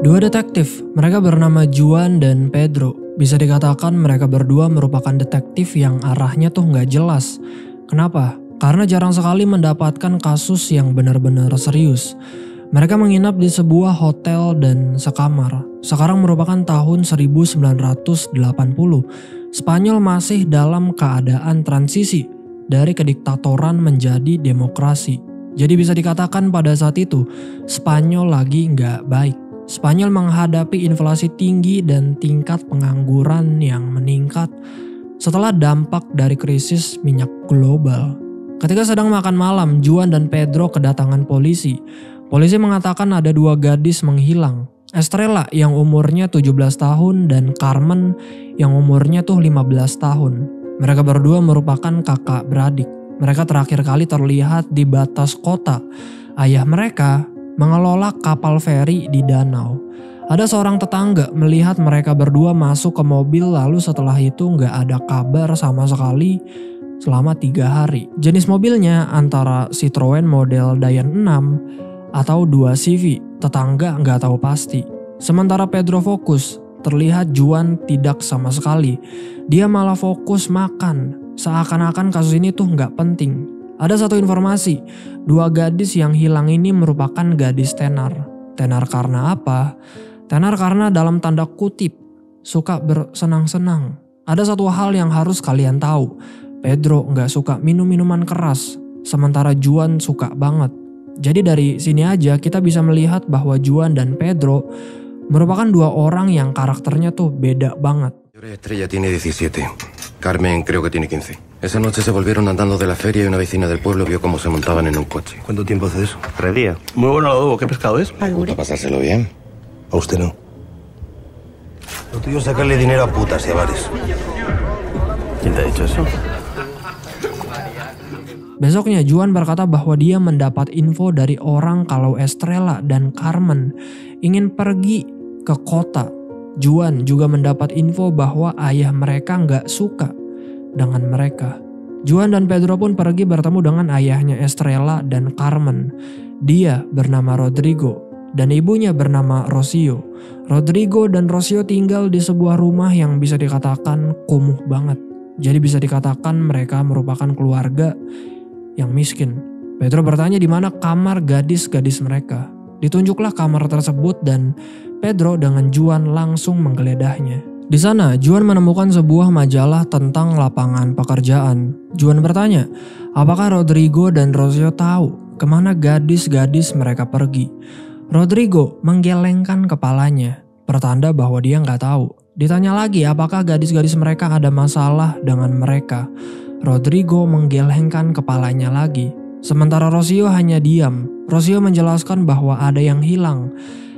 Dua detektif, mereka bernama Juan dan Pedro. Bisa dikatakan mereka berdua merupakan detektif yang arahnya tuh nggak jelas. Kenapa? Karena jarang sekali mendapatkan kasus yang benar-benar serius. Mereka menginap di sebuah hotel dan sekamar. Sekarang merupakan tahun 1980. Spanyol masih dalam keadaan transisi dari kediktatoran menjadi demokrasi. Jadi bisa dikatakan pada saat itu Spanyol lagi nggak baik. Spanyol menghadapi inflasi tinggi dan tingkat pengangguran yang meningkat setelah dampak dari krisis minyak global. Ketika sedang makan malam, Juan dan Pedro kedatangan polisi. Polisi mengatakan ada dua gadis menghilang. Estrella yang umurnya 17 tahun dan Carmen yang umurnya tuh 15 tahun. Mereka berdua merupakan kakak beradik. Mereka terakhir kali terlihat di batas kota. Ayah mereka mengelola kapal feri di danau. Ada seorang tetangga melihat mereka berdua masuk ke mobil lalu setelah itu nggak ada kabar sama sekali selama 3 hari. Jenis mobilnya antara Citroen model Dayan 6 atau 2 CV, tetangga nggak tahu pasti. Sementara Pedro fokus, terlihat Juan tidak sama sekali. Dia malah fokus makan, seakan-akan kasus ini tuh nggak penting. Ada satu informasi, dua gadis yang hilang ini merupakan gadis tenar. Tenar karena apa? Tenar karena dalam tanda kutip, suka bersenang-senang. Ada satu hal yang harus kalian tahu, Pedro nggak suka minum minuman keras, sementara Juan suka banget. Jadi dari sini aja kita bisa melihat bahwa Juan dan Pedro merupakan dua orang yang karakternya tuh beda banget. Estrella tiene 17, Carmen creo que tiene 15. Esa noche se volvieron andando de la feria y una vecina del pueblo vio cómo se montaban en un coche. ¿Cuánto tiempo hace eso? 3 días. Muy bueno el adobo. ¿Qué pescado es? ¿Gusta pasárselo bien? A usted no. Lo tuyo es sacarle dinero a putas y a bares. ¿Quién te ha dicho eso? Besoknya Juan berkata bahwa dia mendapat info dari orang kalau Estrella dan Carmen ingin pergi ke kota. Juan juga mendapat info bahwa ayah mereka nggak suka dengan mereka. Juan dan Pedro pun pergi bertemu dengan ayahnya Estrella dan Carmen. Dia bernama Rodrigo dan ibunya bernama Rocio. Rodrigo dan Rocio tinggal di sebuah rumah yang bisa dikatakan kumuh banget. Jadi bisa dikatakan mereka merupakan keluarga yang miskin. Pedro bertanya di mana kamar gadis-gadis mereka. Ditunjuklah kamar tersebut dan Pedro dengan Juan langsung menggeledahnya. Di sana, Juan menemukan sebuah majalah tentang lapangan pekerjaan. Juan bertanya, apakah Rodrigo dan Rocio tahu kemana gadis-gadis mereka pergi? Rodrigo menggelengkan kepalanya, pertanda bahwa dia nggak tahu. Ditanya lagi apakah gadis-gadis mereka ada masalah dengan mereka. Rodrigo menggelengkan kepalanya lagi. Sementara Rocio hanya diam. Rocio menjelaskan bahwa ada yang hilang.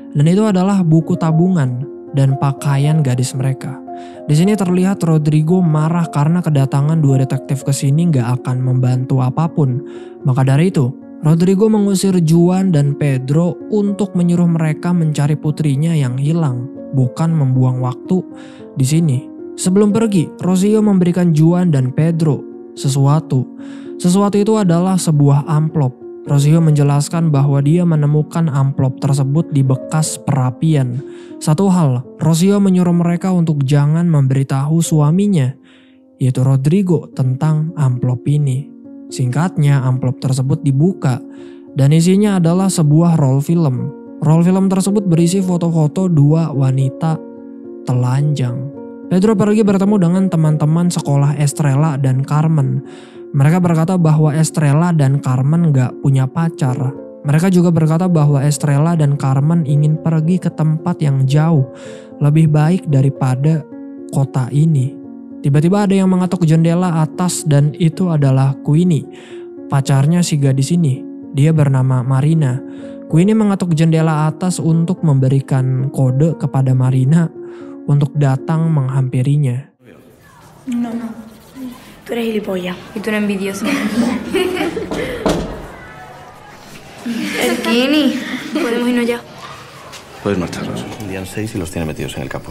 Dan itu adalah buku tabungan dan pakaian gadis mereka. Di sini terlihat Rodrigo marah karena kedatangan dua detektif ke sini gak akan membantu apapun. Maka dari itu, Rodrigo mengusir Juan dan Pedro untuk menyuruh mereka mencari putrinya yang hilang, bukan membuang waktu di sini. Sebelum pergi, Rocio memberikan Juan dan Pedro sesuatu. Sesuatu itu adalah sebuah amplop. Rocio menjelaskan bahwa dia menemukan amplop tersebut di bekas perapian. Satu hal, Rocio menyuruh mereka untuk jangan memberitahu suaminya, yaitu Rodrigo, tentang amplop ini. Singkatnya, amplop tersebut dibuka dan isinya adalah sebuah roll film. Roll film tersebut berisi foto-foto dua wanita telanjang. Pedro pergi bertemu dengan teman-teman sekolah Estrella dan Carmen. Mereka berkata bahwa Estrella dan Carmen gak punya pacar. Mereka juga berkata bahwa Estrella dan Carmen ingin pergi ke tempat yang jauh, lebih baik daripada kota ini. Tiba-tiba ada yang mengetuk jendela atas dan itu adalah Queenie, pacarnya si gadis ini. Dia bernama Marina. Queenie mengetuk jendela atas untuk memberikan kode kepada Marina untuk datang menghampirinya. No. Tú eres gilipollas y tú eres envidioso. Erkini, podemos irnos ya. Puedes marcharnos. Un día en 6 y los tiene metidos en el capo.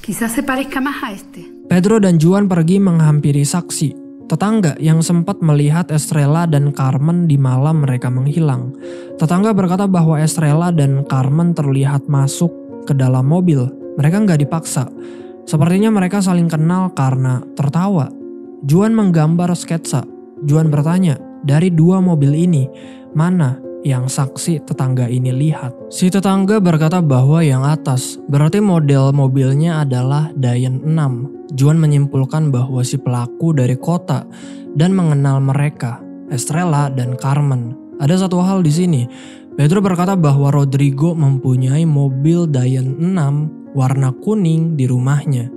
Quizás se parezca más a este. Pedro dan Juan pergi menghampiri saksi, tetangga yang sempat melihat Estrella dan Carmen di malam mereka menghilang. Tetangga berkata bahwa Estrella dan Carmen terlihat masuk ke dalam mobil. Mereka nggak dipaksa. Sepertinya mereka saling kenal karena tertawa. Juan menggambar sketsa. Juan bertanya, dari 2 mobil ini, mana yang saksi tetangga ini lihat? Si tetangga berkata bahwa yang atas, berarti model mobilnya adalah Dayan 6. Juan menyimpulkan bahwa si pelaku dari kota dan mengenal mereka, Estrella dan Carmen. Ada satu hal di sini. Pedro berkata bahwa Rodrigo mempunyai mobil Dayan 6 warna kuning di rumahnya.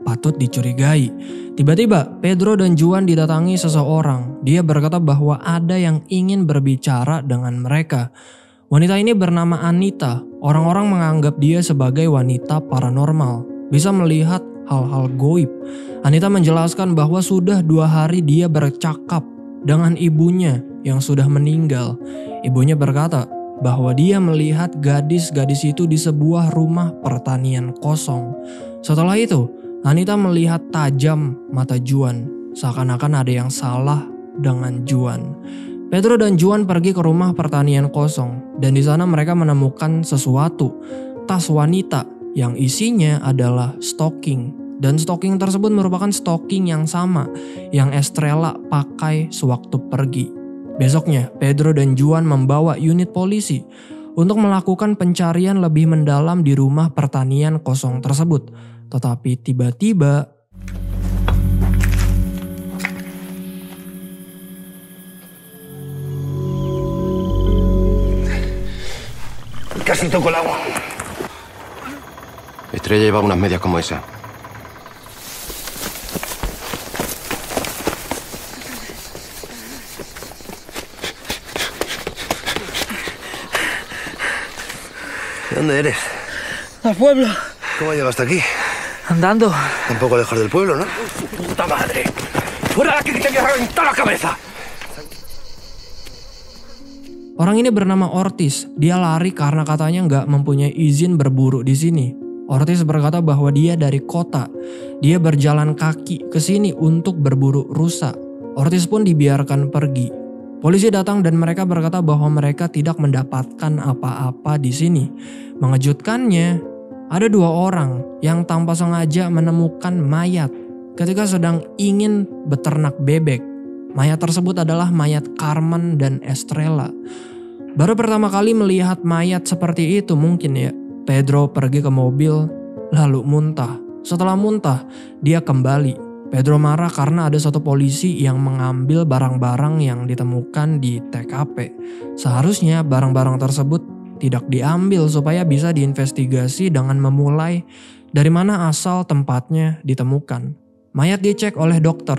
Patut dicurigai. Tiba-tiba Pedro dan Juan didatangi seseorang. Dia berkata bahwa ada yang ingin berbicara dengan mereka. Wanita ini bernama Anita. Orang-orang menganggap dia sebagai wanita paranormal. Bisa melihat hal-hal goib. Anita menjelaskan bahwa sudah 2 hari dia bercakap dengan ibunya yang sudah meninggal. Ibunya berkata bahwa dia melihat gadis-gadis itu di sebuah rumah pertanian kosong. Setelah itu, Anita melihat tajam mata Juan, seakan-akan ada yang salah dengan Juan. Pedro dan Juan pergi ke rumah pertanian kosong, dan di sana mereka menemukan sesuatu, tas wanita yang isinya adalah stocking. Dan stocking tersebut merupakan stocking yang sama yang Estrella pakai sewaktu pergi. Besoknya, Pedro dan Juan membawa unit polisi untuk melakukan pencarian lebih mendalam di rumah pertanian kosong tersebut. Tetapi tiba-tiba Casi toco el agua. Estrella lleva unas medias como esa. ¿De dónde eres? Al pueblo, ¿Cómo llegaste aquí? andando. Tampoco lejos del pueblo, ¿no? ¡Puta madre! ¡Fuera de aquí que te voy a reventar la cabeza! orang ini bernama Ortiz. Dia lari karena katanya nggak mempunyai izin berburu di sini. Ortiz berkata bahwa dia dari kota. Dia berjalan kaki ke sini untuk berburu rusa. Ortiz pun dibiarkan pergi. Polisi datang dan mereka berkata bahwa mereka tidak mendapatkan apa-apa di sini. Mengejutkannya, ada 2 orang yang tanpa sengaja menemukan mayat ketika sedang ingin beternak bebek. Mayat tersebut adalah mayat Carmen dan Estrella. Baru pertama kali melihat mayat seperti itu mungkin ya. Pedro pergi ke mobil lalu muntah. Setelah muntah, dia kembali. Pedro marah karena ada satu polisi yang mengambil barang-barang yang ditemukan di TKP. Seharusnya barang-barang tersebut tidak diambil supaya bisa diinvestigasi dengan memulai dari mana asal tempatnya ditemukan. Mayat dicek oleh dokter.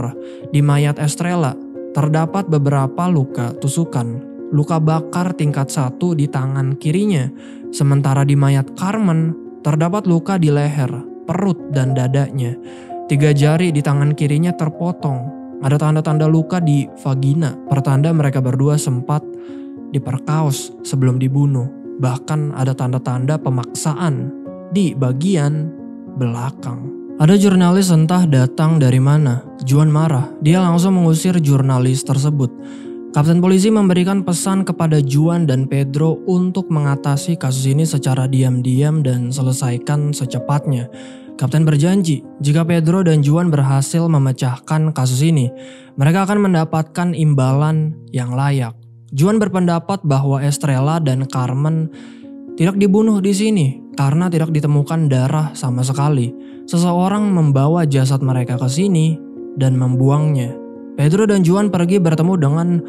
Di mayat Estrella terdapat beberapa luka tusukan. Luka bakar tingkat 1 di tangan kirinya. Sementara di mayat Carmen terdapat luka di leher, perut dan dadanya. 3 jari di tangan kirinya terpotong. Ada tanda-tanda luka di vagina, pertanda mereka berdua sempat diperkaos sebelum dibunuh. Bahkan ada tanda-tanda pemaksaan di bagian belakang. Ada jurnalis entah datang dari mana. Juan marah, dia langsung mengusir jurnalis tersebut. Kapten polisi memberikan pesan kepada Juan dan Pedro untuk mengatasi kasus ini secara diam-diam dan selesaikan secepatnya. Kapten berjanji, jika Pedro dan Juan berhasil memecahkan kasus ini, mereka akan mendapatkan imbalan yang layak. Juan berpendapat bahwa Estrella dan Carmen tidak dibunuh di sini karena tidak ditemukan darah sama sekali. Seseorang membawa jasad mereka ke sini dan membuangnya. Pedro dan Juan pergi bertemu dengan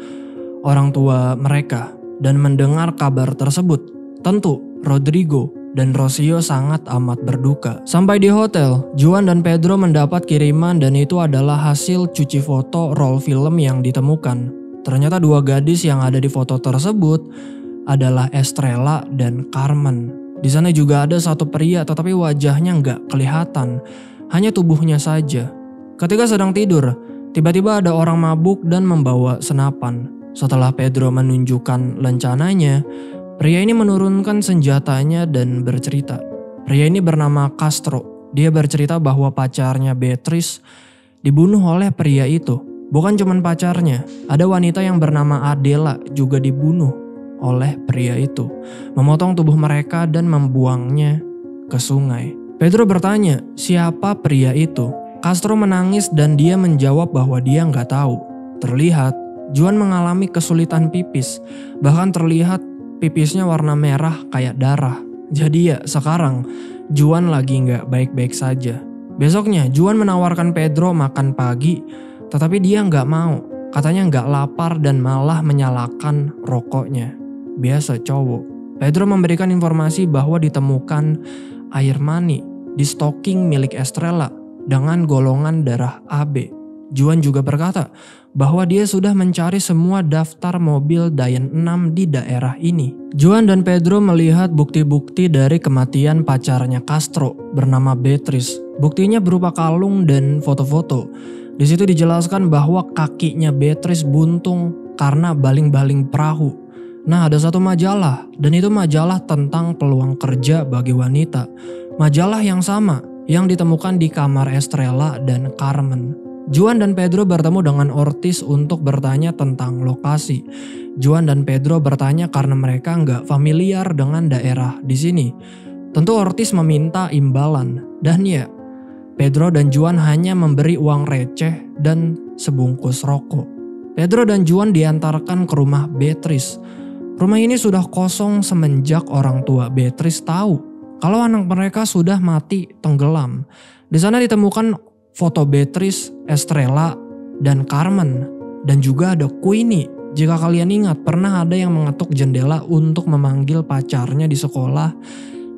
orang tua mereka dan mendengar kabar tersebut. Tentu Rodrigo dan Rocio sangat amat berduka. Sampai di hotel, Juan dan Pedro mendapat kiriman dan itu adalah hasil cuci foto roll film yang ditemukan. Ternyata 2 gadis yang ada di foto tersebut adalah Estrella dan Carmen. Di sana juga ada satu pria tetapi wajahnya nggak kelihatan, hanya tubuhnya saja. Ketika sedang tidur, tiba-tiba ada orang mabuk dan membawa senapan. Setelah Pedro menunjukkan lencananya, pria ini menurunkan senjatanya dan bercerita. Pria ini bernama Castro. Dia bercerita bahwa pacarnya Beatrice dibunuh oleh pria itu. Bukan cuma pacarnya, ada wanita yang bernama Adela juga dibunuh oleh pria itu. Memotong tubuh mereka dan membuangnya ke sungai. Pedro bertanya, siapa pria itu? Castro menangis dan dia menjawab bahwa dia nggak tahu. Terlihat, Juan mengalami kesulitan pipis. Bahkan terlihat pipisnya warna merah kayak darah. Jadi ya sekarang, Juan lagi nggak baik-baik saja. Besoknya, Juan menawarkan Pedro makan pagi, tetapi dia nggak mau. Katanya nggak lapar dan malah menyalakan rokoknya. Biasa cowok. Pedro memberikan informasi bahwa ditemukan air mani di stocking milik Estrella dengan golongan darah AB. Juan juga berkata bahwa dia sudah mencari semua daftar mobil Dayan 6 di daerah ini. Juan dan Pedro melihat bukti-bukti dari kematian pacarnya Castro bernama Beatrice. Buktinya berupa kalung dan foto-foto. Di situ dijelaskan bahwa kakinya Beatrice buntung karena baling-baling perahu. Nah, ada satu majalah, dan itu majalah tentang peluang kerja bagi wanita. Majalah yang sama yang ditemukan di kamar Estrella dan Carmen. Juan dan Pedro bertemu dengan Ortiz untuk bertanya tentang lokasi. Juan dan Pedro bertanya karena mereka nggak familiar dengan daerah di sini. Tentu Ortiz meminta imbalan, dan ya, Pedro dan Juan hanya memberi uang receh dan sebungkus rokok. Pedro dan Juan diantarkan ke rumah Beatrice. Rumah ini sudah kosong semenjak orang tua Beatrice tahu kalau anak mereka sudah mati tenggelam. Di sana ditemukan foto Beatrice, Estrella, dan Carmen. Dan juga ada Queenie. Jika kalian ingat, pernah ada yang mengetuk jendela untuk memanggil pacarnya di sekolah.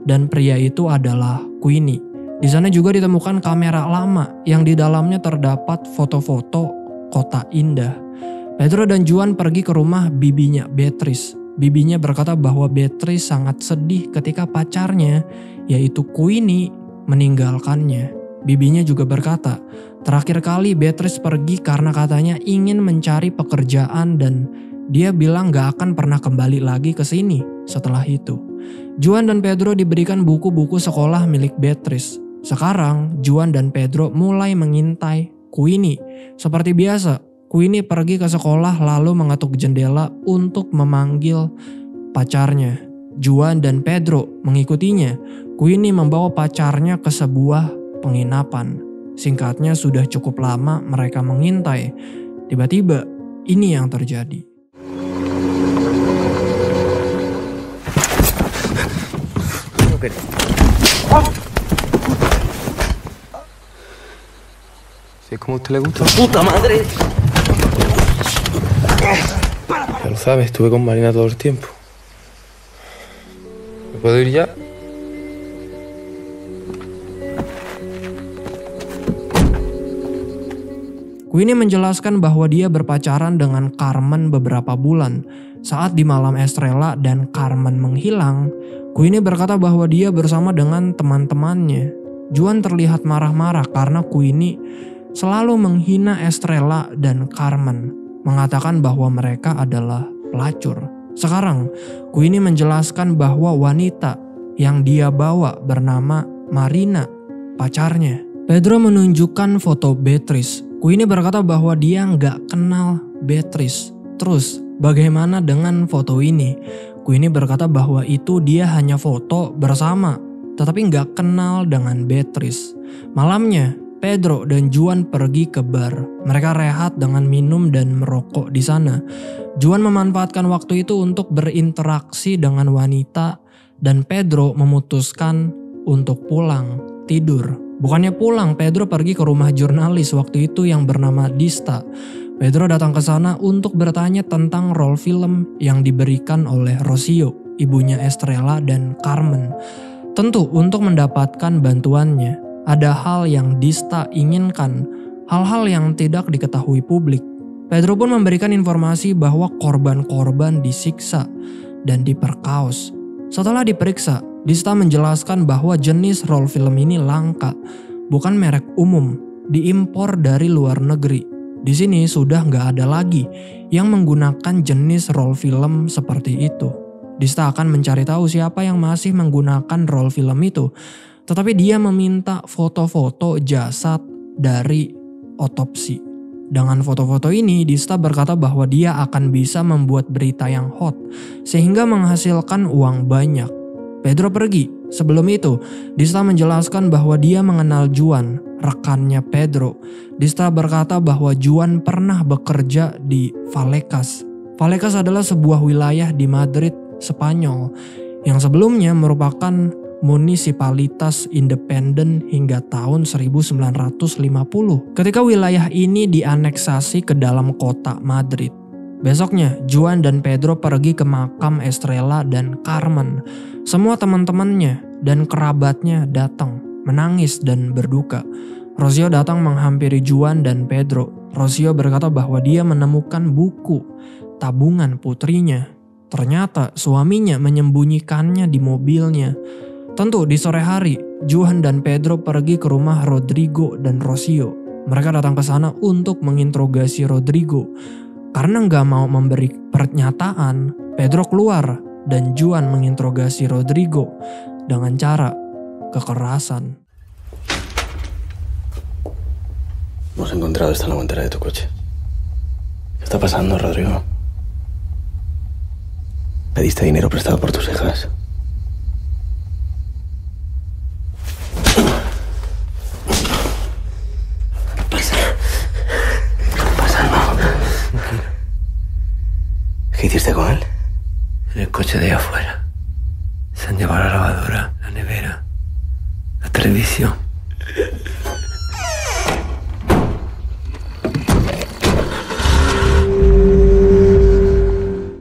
Dan pria itu adalah Queenie. Di sana juga ditemukan kamera lama yang di dalamnya terdapat foto-foto kota indah. Pedro dan Juan pergi ke rumah bibinya Beatrice. Bibinya berkata bahwa Beatrice sangat sedih ketika pacarnya, yaitu Queenie, meninggalkannya. Bibinya juga berkata, terakhir kali Beatrice pergi karena katanya ingin mencari pekerjaan dan dia bilang gak akan pernah kembali lagi ke sini setelah itu. Juan dan Pedro diberikan buku-buku sekolah milik Beatrice. Sekarang, Juan dan Pedro mulai mengintai Queenie. Seperti biasa, Queenie pergi ke sekolah lalu mengetuk jendela untuk memanggil pacarnya. Juan dan Pedro mengikutinya. Queenie membawa pacarnya ke sebuah penginapan. Singkatnya, sudah cukup lama mereka mengintai. Tiba-tiba, ini yang terjadi. Si es como a usted le gusta. ¡Puta madre! Ya lo sabes, estuve con Marina todo el tiempo. ¿Me puedo ir ya? Queenie menjelaskan bahwa dia berpacaran dengan Carmen beberapa bulan. Saat di malam Estrella dan Carmen menghilang, Queenie berkata bahwa dia bersama dengan teman-temannya. Juan terlihat marah-marah karena Queenie selalu menghina Estrella dan Carmen, mengatakan bahwa mereka adalah pelacur. Sekarang, Queenie menjelaskan bahwa wanita yang dia bawa bernama Marina, pacarnya. Pedro menunjukkan foto Beatrice. Queenie berkata bahwa dia nggak kenal Beatrice. Terus, bagaimana dengan foto ini? Queenie berkata bahwa itu dia hanya foto bersama, tetapi nggak kenal dengan Beatrice. Malamnya, Pedro dan Juan pergi ke bar. Mereka rehat dengan minum dan merokok di sana. Juan memanfaatkan waktu itu untuk berinteraksi dengan wanita dan Pedro memutuskan untuk pulang, tidur. Bukannya pulang, Pedro pergi ke rumah jurnalis waktu itu yang bernama Dista. Pedro datang ke sana untuk bertanya tentang role film yang diberikan oleh Rocio, ibunya Estrella dan Carmen. Tentu untuk mendapatkan bantuannya. Ada hal yang Dista inginkan, hal-hal yang tidak diketahui publik. Pedro pun memberikan informasi bahwa korban-korban disiksa dan diperkaos. Setelah diperiksa, Dista menjelaskan bahwa jenis role film ini langka, bukan merek umum, diimpor dari luar negeri. Di sini sudah nggak ada lagi yang menggunakan jenis role film seperti itu. Dista akan mencari tahu siapa yang masih menggunakan role film itu, tetapi dia meminta foto-foto jasad dari otopsi. Dengan foto-foto ini, Dista berkata bahwa dia akan bisa membuat berita yang hot, sehingga menghasilkan uang banyak. Pedro pergi Sebelum itu, Dista menjelaskan bahwa dia mengenal Juan, rekannya Pedro. Dista berkata bahwa Juan pernah bekerja di Vallecas. Vallecas adalah sebuah wilayah di Madrid, Spanyol, yang sebelumnya merupakan munisipalitas independen hingga tahun 1950 ketika wilayah ini dianeksasi ke dalam kota Madrid. Besoknya, Juan dan Pedro pergi ke makam Estrella dan Carmen. Semua teman-temannya dan kerabatnya datang, menangis dan berduka. Rocio datang menghampiri Juan dan Pedro. Rocio berkata bahwa dia menemukan buku tabungan putrinya. Ternyata suaminya menyembunyikannya di mobilnya. Tentu di sore hari, Juan dan Pedro pergi ke rumah Rodrigo dan Rocio. Mereka datang ke sana untuk menginterogasi Rodrigo. Karena nggak mau memberi pernyataan, Pedro keluar dan Juan menginterogasi Rodrigo dengan cara kekerasan. Hemos encontrado esta en la guantera de tu coche. ¿Qué está pasando, Rodrigo? Pediste dinero prestado por tus hijas. ¿Qué hiciste con él? En el coche de ahí afuera. Se han llevado la lavadora, la nevera, la televisión.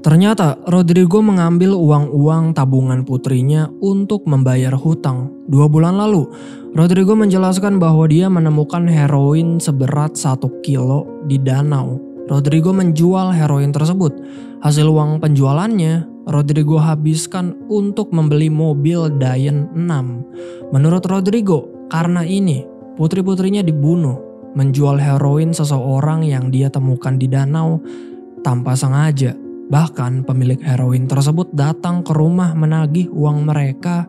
Ternyata Rodrigo mengambil uang-uang tabungan putrinya untuk membayar hutang. 2 bulan lalu, Rodrigo menjelaskan bahwa dia menemukan heroin seberat 1 kilo di danau. Rodrigo menjual heroin tersebut. Hasil uang penjualannya, Rodrigo habiskan untuk membeli mobil Dayan 6. Menurut Rodrigo, karena ini, putri-putrinya dibunuh, menjual heroin seseorang yang dia temukan di danau tanpa sengaja. Bahkan pemilik heroin tersebut datang ke rumah menagih uang mereka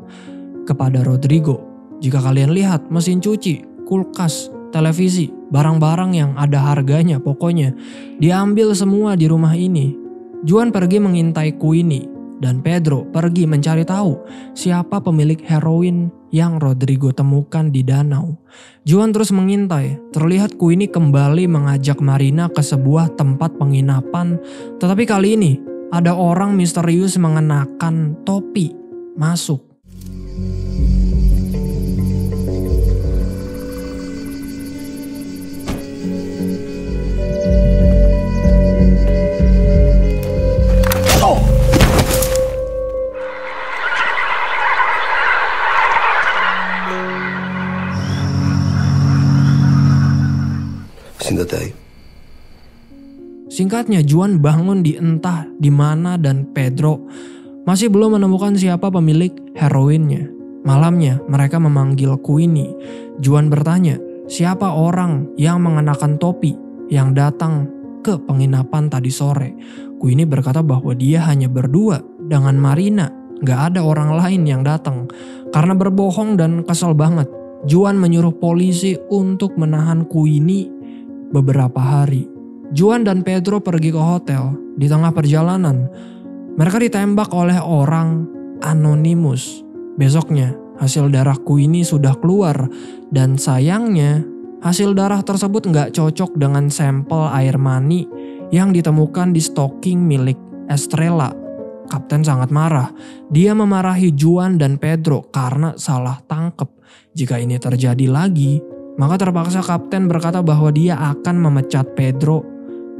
kepada Rodrigo. Jika kalian lihat mesin cuci, kulkas, televisi, barang-barang yang ada harganya pokoknya diambil semua di rumah ini. Juan pergi mengintai Queenie dan Pedro pergi mencari tahu siapa pemilik heroin yang Rodrigo temukan di danau. Juan terus mengintai. Terlihat Queenie kembali mengajak Marina ke sebuah tempat penginapan, tetapi kali ini ada orang misterius mengenakan topi masuk. Singkatnya, Juan bangun di entah di mana dan Pedro masih belum menemukan siapa pemilik heroinnya. Malamnya mereka memanggil Queenie. Juan bertanya, siapa orang yang mengenakan topi yang datang ke penginapan tadi sore. Queenie berkata bahwa dia hanya berdua dengan Marina. Gak ada orang lain yang datang. Karena berbohong dan kesel banget, Juan menyuruh polisi untuk menahan Queenie beberapa hari. Juan dan Pedro pergi ke hotel. Di tengah perjalanan, mereka ditembak oleh orang anonimus. Besoknya, hasil darah Queenie sudah keluar. Dan sayangnya, hasil darah tersebut gak cocok dengan sampel air mani yang ditemukan di stocking milik Estrella. Kapten sangat marah. Dia memarahi Juan dan Pedro karena salah tangkep. Jika ini terjadi lagi, maka terpaksa kapten berkata bahwa dia akan memecat Pedro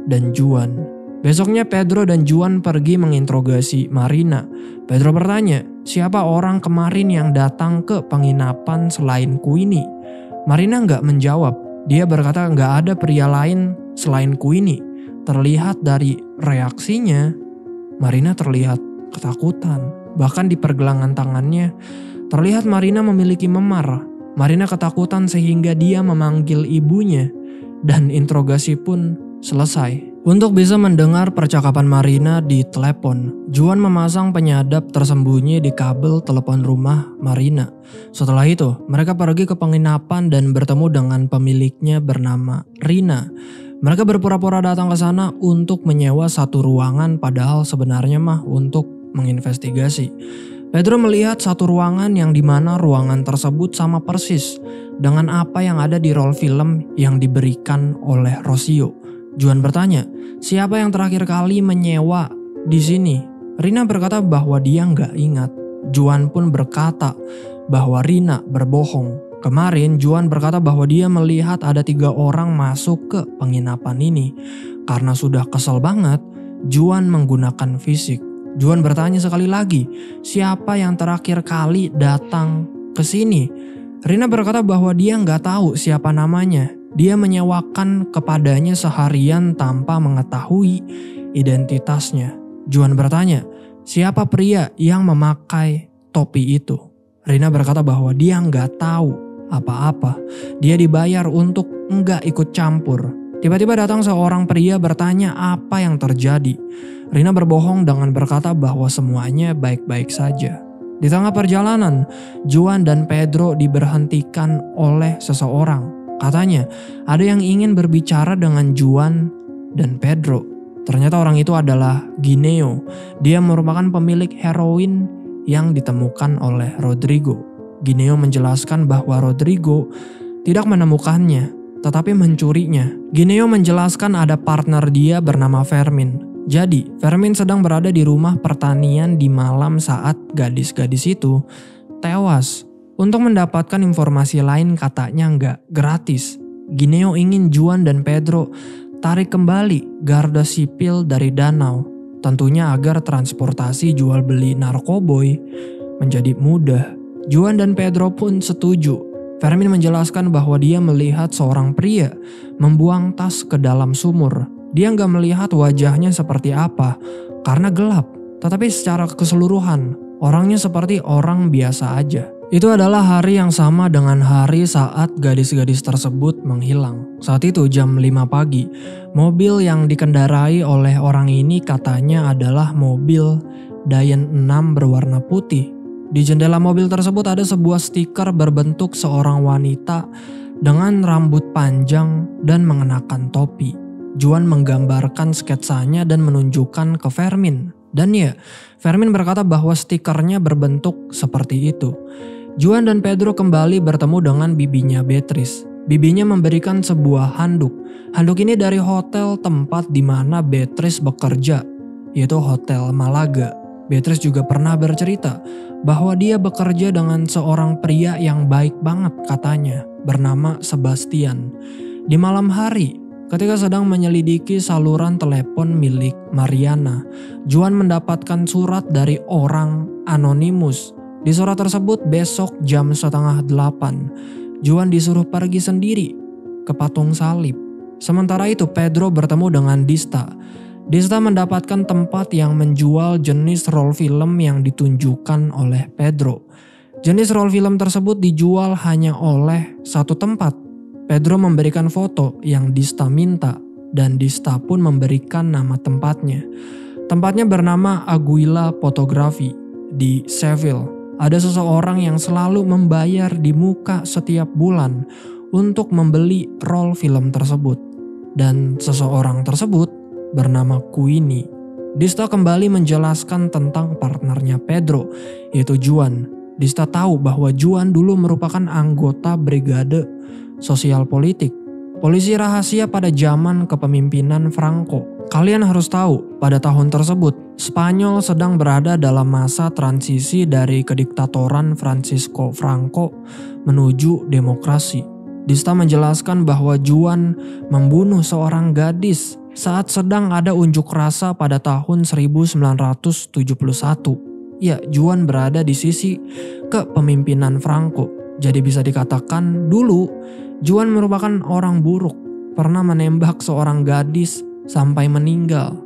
dan Juan. Besoknya Pedro dan Juan pergi menginterogasi Marina. Pedro bertanya, siapa orang kemarin yang datang ke penginapan selain Queenie? Marina nggak menjawab. Dia berkata nggak ada pria lain selain Queenie. Terlihat dari reaksinya, Marina terlihat ketakutan. Bahkan di pergelangan tangannya, terlihat Marina memiliki memar. Marina ketakutan sehingga dia memanggil ibunya dan interogasi pun selesai. Untuk bisa mendengar percakapan Marina di telepon, Juan memasang penyadap tersembunyi di kabel telepon rumah Marina. Setelah itu, mereka pergi ke penginapan dan bertemu dengan pemiliknya bernama Rina. Mereka berpura-pura datang ke sana untuk menyewa satu ruangan, padahal sebenarnya mah untuk menginvestigasi. Pedro melihat satu ruangan yang dimana ruangan tersebut sama persis dengan apa yang ada di roll film yang diberikan oleh Rocio. Juan bertanya, siapa yang terakhir kali menyewa di sini? Rina berkata bahwa dia nggak ingat. Juan pun berkata bahwa Rina berbohong. Kemarin Juan berkata bahwa dia melihat ada 3 orang masuk ke penginapan ini. Karena sudah kesel banget, Juan menggunakan fisik. Juan bertanya sekali lagi, siapa yang terakhir kali datang ke sini? Rina berkata bahwa dia nggak tahu siapa namanya. Dia menyewakan kepadanya seharian tanpa mengetahui identitasnya. Juan bertanya, siapa pria yang memakai topi itu? Rina berkata bahwa dia nggak tahu apa-apa. Dia dibayar untuk nggak ikut campur. Tiba-tiba datang seorang pria bertanya apa yang terjadi. Rina berbohong dengan berkata bahwa semuanya baik-baik saja. Di tengah perjalanan, Juan dan Pedro diberhentikan oleh seseorang. Katanya, ada yang ingin berbicara dengan Juan dan Pedro. Ternyata orang itu adalah Gineo. Dia merupakan pemilik heroin yang ditemukan oleh Rodrigo. Gineo menjelaskan bahwa Rodrigo tidak menemukannya, tetapi mencurinya. Gineo menjelaskan ada partner dia bernama Fermin. Jadi, Fermin sedang berada di rumah pertanian di malam saat gadis-gadis itu tewas. Untuk mendapatkan informasi lain katanya nggak gratis. Gineo ingin Juan dan Pedro tarik kembali garda sipil dari danau. Tentunya agar transportasi jual beli narkoboy menjadi mudah. Juan dan Pedro pun setuju. Fermin menjelaskan bahwa dia melihat seorang pria membuang tas ke dalam sumur. Dia nggak melihat wajahnya seperti apa karena gelap. Tetapi secara keseluruhan, orangnya seperti orang biasa aja. Itu adalah hari yang sama dengan hari saat gadis-gadis tersebut menghilang. Saat itu jam 5 pagi, mobil yang dikendarai oleh orang ini katanya adalah mobil Dayan 6 berwarna putih. Di jendela mobil tersebut ada sebuah stiker berbentuk seorang wanita dengan rambut panjang dan mengenakan topi. Juan menggambarkan sketsanya dan menunjukkan ke Fermin. Dan ya, Fermin berkata bahwa stikernya berbentuk seperti itu. Juan dan Pedro kembali bertemu dengan bibinya Beatrice. Bibinya memberikan sebuah handuk. Handuk ini dari hotel tempat di mana Beatrice bekerja, yaitu Hotel Malaga. Beatrice juga pernah bercerita bahwa dia bekerja dengan seorang pria yang baik banget katanya, bernama Sebastian. Di malam hari, ketika sedang menyelidiki saluran telepon milik Mariana, Juan mendapatkan surat dari orang anonimus. Di surat tersebut besok jam 7:30, Juan disuruh pergi sendiri ke patung salib. Sementara itu Pedro bertemu dengan Dista. Dista mendapatkan tempat yang menjual jenis roll film yang ditunjukkan oleh Pedro. Jenis roll film tersebut dijual hanya oleh satu tempat. Pedro memberikan foto yang Dista minta dan Dista pun memberikan nama tempatnya. Tempatnya bernama Aguila Photography di Seville. Ada seseorang yang selalu membayar di muka setiap bulan untuk membeli roll film tersebut. Dan seseorang tersebut bernama Queenie. Dista kembali menjelaskan tentang partnernya Pedro, yaitu Juan. Dista tahu bahwa Juan dulu merupakan anggota brigade sosial politik, polisi rahasia pada zaman kepemimpinan Franco. Kalian harus tahu, pada tahun tersebut, Spanyol sedang berada dalam masa transisi dari kediktatoran Francisco Franco menuju demokrasi. Dista menjelaskan bahwa Juan membunuh seorang gadis saat sedang ada unjuk rasa pada tahun 1971. Ya, Juan berada di sisi kepemimpinan Franco. Jadi bisa dikatakan dulu Juan merupakan orang buruk, pernah menembak seorang gadis sampai meninggal.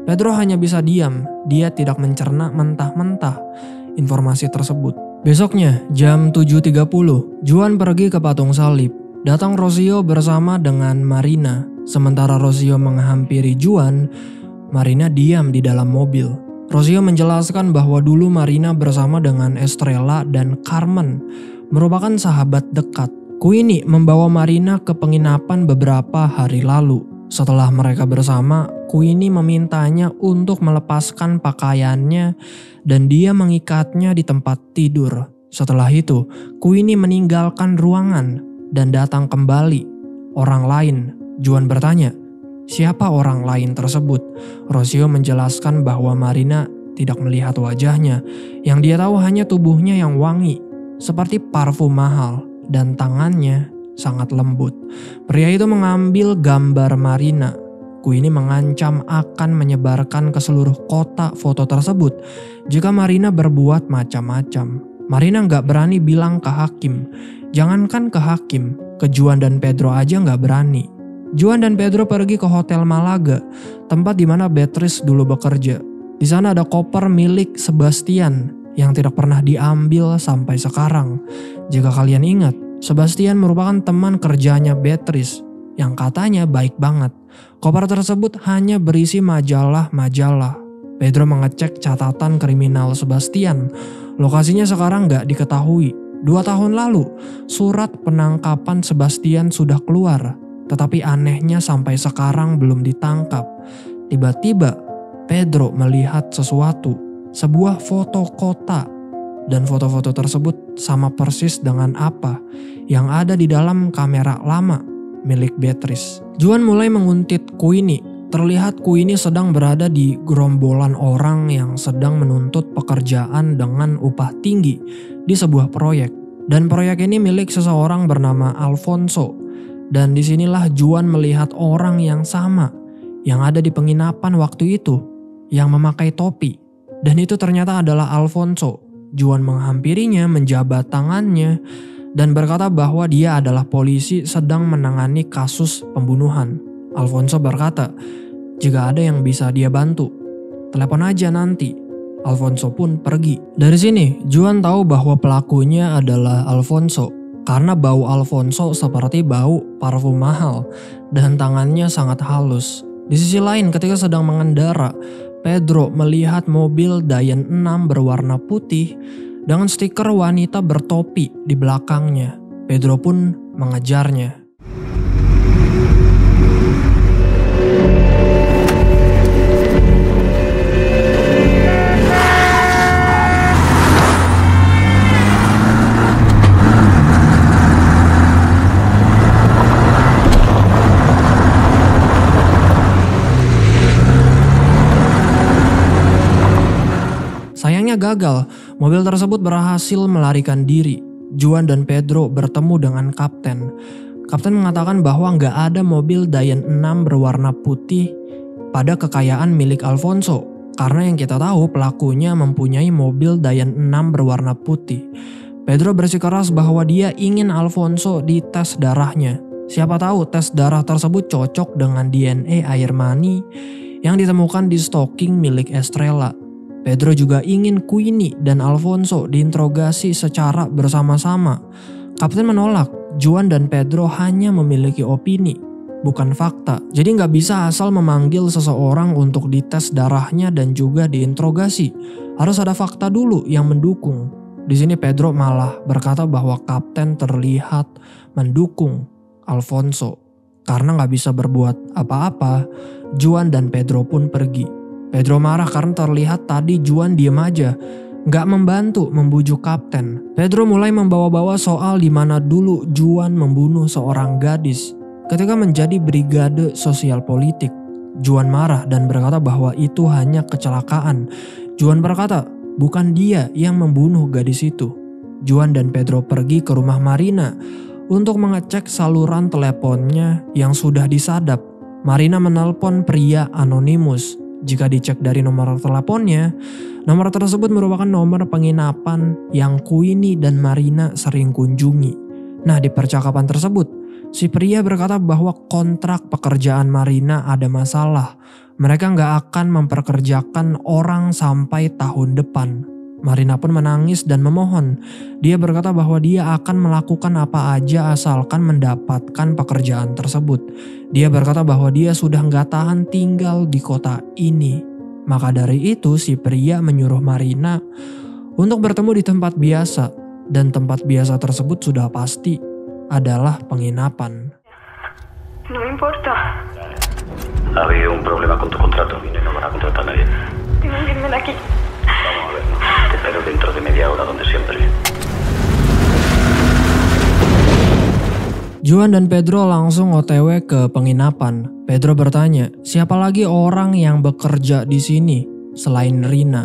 Pedro hanya bisa diam, dia tidak mencerna mentah-mentah informasi tersebut. Besoknya jam 7:30, Juan pergi ke patung salib. Datang Rocio bersama dengan Marina. Sementara Rocio menghampiri Juan, Marina diam di dalam mobil. Rocio menjelaskan bahwa dulu Marina bersama dengan Estrella dan Carmen merupakan sahabat dekat. Queenie membawa Marina ke penginapan beberapa hari lalu. Setelah mereka bersama, Queenie memintanya untuk melepaskan pakaiannya dan dia mengikatnya di tempat tidur. Setelah itu, Queenie meninggalkan ruangan dan datang kembali. Orang lain, Juan bertanya, siapa orang lain tersebut? Rocio menjelaskan bahwa Marina tidak melihat wajahnya. Yang dia tahu hanya tubuhnya yang wangi, seperti parfum mahal, dan tangannya sangat lembut. Pria itu mengambil gambar Marina. Queenie mengancam akan menyebarkan ke seluruh kota foto tersebut jika Marina berbuat macam-macam. Marina nggak berani bilang ke hakim. Jangankan ke hakim, ke Juan dan Pedro aja nggak berani. Juan dan Pedro pergi ke Hotel Malaga, tempat di mana Beatrice dulu bekerja. Di sana ada koper milik Sebastian yang tidak pernah diambil sampai sekarang. Jika kalian ingat, Sebastian merupakan teman kerjanya Beatrice yang katanya baik banget. Koper tersebut hanya berisi majalah-majalah. Pedro mengecek catatan kriminal Sebastian. Lokasinya sekarang nggak diketahui. 2 tahun lalu, surat penangkapan Sebastian sudah keluar. Tetapi anehnya sampai sekarang belum ditangkap. Tiba-tiba, Pedro melihat sesuatu. Sebuah foto kota. Dan foto-foto tersebut sama persis dengan apa yang ada di dalam kamera lama milik Beatrice. Juan mulai menguntit Queenie. Terlihat Queenie sedang berada di gerombolan orang yang sedang menuntut pekerjaan dengan upah tinggi di sebuah proyek. Dan proyek ini milik seseorang bernama Alfonso. Dan disinilah Juan melihat orang yang sama yang ada di penginapan waktu itu, yang memakai topi. Dan itu ternyata adalah Alfonso. Juan menghampirinya, menjabat tangannya, dan berkata bahwa dia adalah polisi sedang menangani kasus pembunuhan. Alfonso berkata, jika ada yang bisa dia bantu, telepon aja nanti. Alfonso pun pergi. Dari sini, Juan tahu bahwa pelakunya adalah Alfonso. Karena bau Alfonso seperti bau parfum mahal dan tangannya sangat halus. Di sisi lain, ketika sedang mengendara, Pedro melihat mobil Dayan 6 berwarna putih dengan stiker wanita bertopi di belakangnya. Pedro pun mengejarnya. Sayangnya gagal, mobil tersebut berhasil melarikan diri. Juan dan Pedro bertemu dengan kapten. Kapten mengatakan bahwa nggak ada mobil Dayan 6 berwarna putih pada kekayaan milik Alfonso. Karena yang kita tahu pelakunya mempunyai mobil Dayan 6 berwarna putih. Pedro bersikeras bahwa dia ingin Alfonso dites darahnya. Siapa tahu tes darah tersebut cocok dengan DNA air mani yang ditemukan di stocking milik Estrella. Pedro juga ingin Queenie dan Alfonso diinterogasi secara bersama-sama. Kapten menolak. Juan dan Pedro hanya memiliki opini, bukan fakta. Jadi nggak bisa asal memanggil seseorang untuk dites darahnya dan juga diinterogasi. Harus ada fakta dulu yang mendukung. Di sini Pedro malah berkata bahwa kapten terlihat mendukung Alfonso. Karena nggak bisa berbuat apa-apa, Juan dan Pedro pun pergi. Pedro marah karena terlihat tadi Juan diem aja, gak membantu membujuk kapten. Pedro mulai membawa-bawa soal di mana dulu Juan membunuh seorang gadis ketika menjadi brigade sosial politik. Juan marah dan berkata bahwa itu hanya kecelakaan. Juan berkata bukan dia yang membunuh gadis itu. Juan dan Pedro pergi ke rumah Marina untuk mengecek saluran teleponnya yang sudah disadap. Marina menelpon pria anonimus. Jika dicek dari nomor teleponnya, nomor tersebut merupakan nomor penginapan yang Queenie dan Marina sering kunjungi. Nah, di percakapan tersebut, si pria berkata bahwa kontrak pekerjaan Marina ada masalah. Mereka nggak akan memperkerjakan orang sampai tahun depan. Marina pun menangis dan memohon. Dia berkata bahwa dia akan melakukan apa aja asalkan mendapatkan pekerjaan tersebut. Dia berkata bahwa dia sudah nggak tahan tinggal di kota ini. Maka dari itu si pria menyuruh Marina untuk bertemu di tempat biasa. Dan tempat biasa tersebut sudah pasti adalah penginapan. No me importa. Ha habido un problema con tu contrato y no van a contratar a nadie. Tengo que irme de aquí. Vamos a ver, ¿no? Te espero dentro de media hora, donde siempre. Juan dan Pedro langsung OTW ke penginapan. Pedro bertanya, siapa lagi orang yang bekerja di sini selain Rina?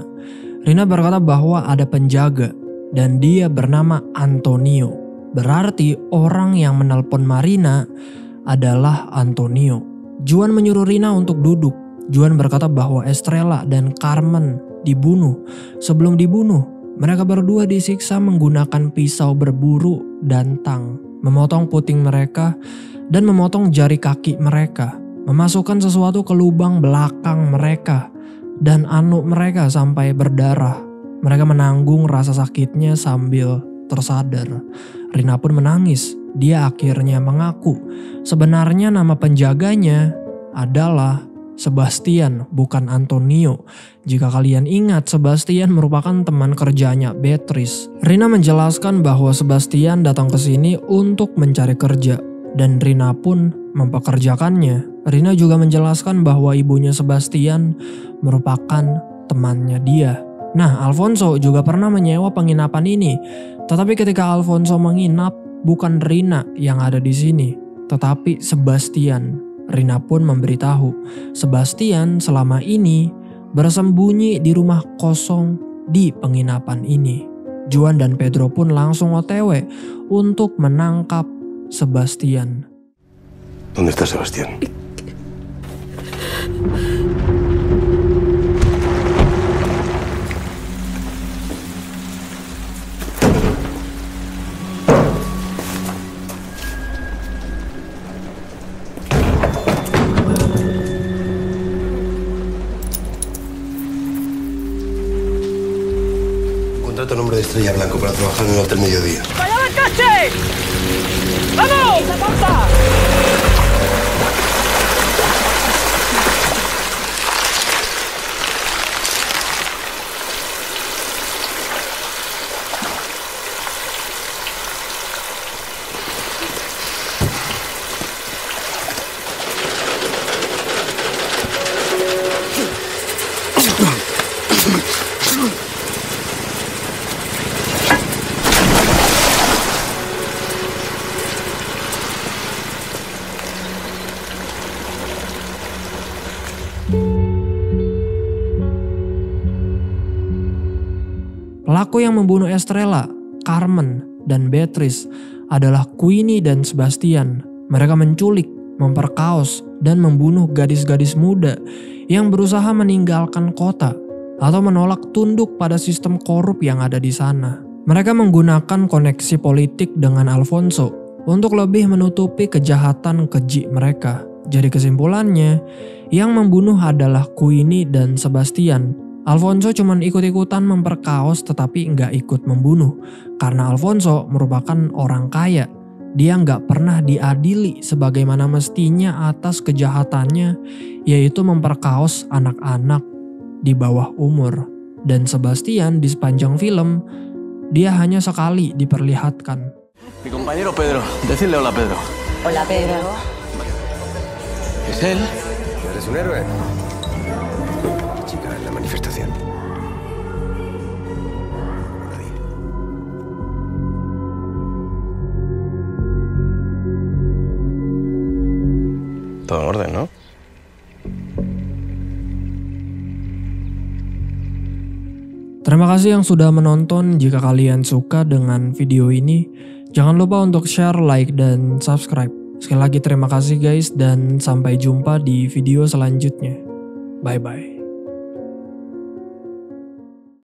Rina berkata bahwa ada penjaga dan dia bernama Antonio. Berarti orang yang menelpon Marina adalah Antonio. Juan menyuruh Rina untuk duduk. Juan berkata bahwa Estrella dan Carmen dibunuh. Sebelum dibunuh, mereka berdua disiksa menggunakan pisau berburu dan tang, memotong puting mereka dan memotong jari kaki mereka, memasukkan sesuatu ke lubang belakang mereka dan anuk mereka sampai berdarah. Mereka menanggung rasa sakitnya sambil tersadar. Rina pun menangis. Dia akhirnya mengaku sebenarnya nama penjaganya adalah Sebastian, bukan Antonio. Jika kalian ingat, Sebastian merupakan teman kerjanya Beatrice. Rina menjelaskan bahwa Sebastian datang ke sini untuk mencari kerja dan Rina pun mempekerjakannya. Rina juga menjelaskan bahwa ibunya Sebastian merupakan temannya dia. Nah, Alfonso juga pernah menyewa penginapan ini. Tetapi ketika Alfonso menginap, bukan Rina yang ada di sini, tetapi Sebastian. Rina pun memberitahu Sebastian selama ini bersembunyi di rumah kosong di penginapan ini. Juan dan Pedro pun langsung OTW untuk menangkap Sebastian. ¿Dónde está Sebastián? Contrato a nombre de Estrella Blanco para trabajar en el Hotel Mediodía. ¡Vaya al coche! ¡Vamos! ¡Avanza! Pelaku yang membunuh Estrella, Carmen, dan Beatrice adalah Queenie dan Sebastian. Mereka menculik, memperkaos, dan membunuh gadis-gadis muda yang berusaha meninggalkan kota atau menolak tunduk pada sistem korup yang ada di sana. Mereka menggunakan koneksi politik dengan Alfonso untuk lebih menutupi kejahatan keji mereka. Jadi kesimpulannya, yang membunuh adalah Queenie dan Sebastian. Alfonso cuma ikut-ikutan memperkaos tetapi nggak ikut membunuh. Karena Alfonso merupakan orang kaya. Dia nggak pernah diadili sebagaimana mestinya atas kejahatannya, yaitu memperkaos anak-anak di bawah umur. Dan Sebastian di sepanjang film, dia hanya sekali diperlihatkan. Mi compañero Pedro, decirle hola Pedro. Hola Pedro. ¿Es él? ¿Eres un héroe? Chica, en la manifestación. Todo en orden, ¿no? Terima kasih yang sudah menonton. Jika kalian suka dengan video ini, jangan lupa untuk share, like, dan subscribe. Sekali lagi terima kasih guys dan sampai jumpa di video selanjutnya. Bye-bye.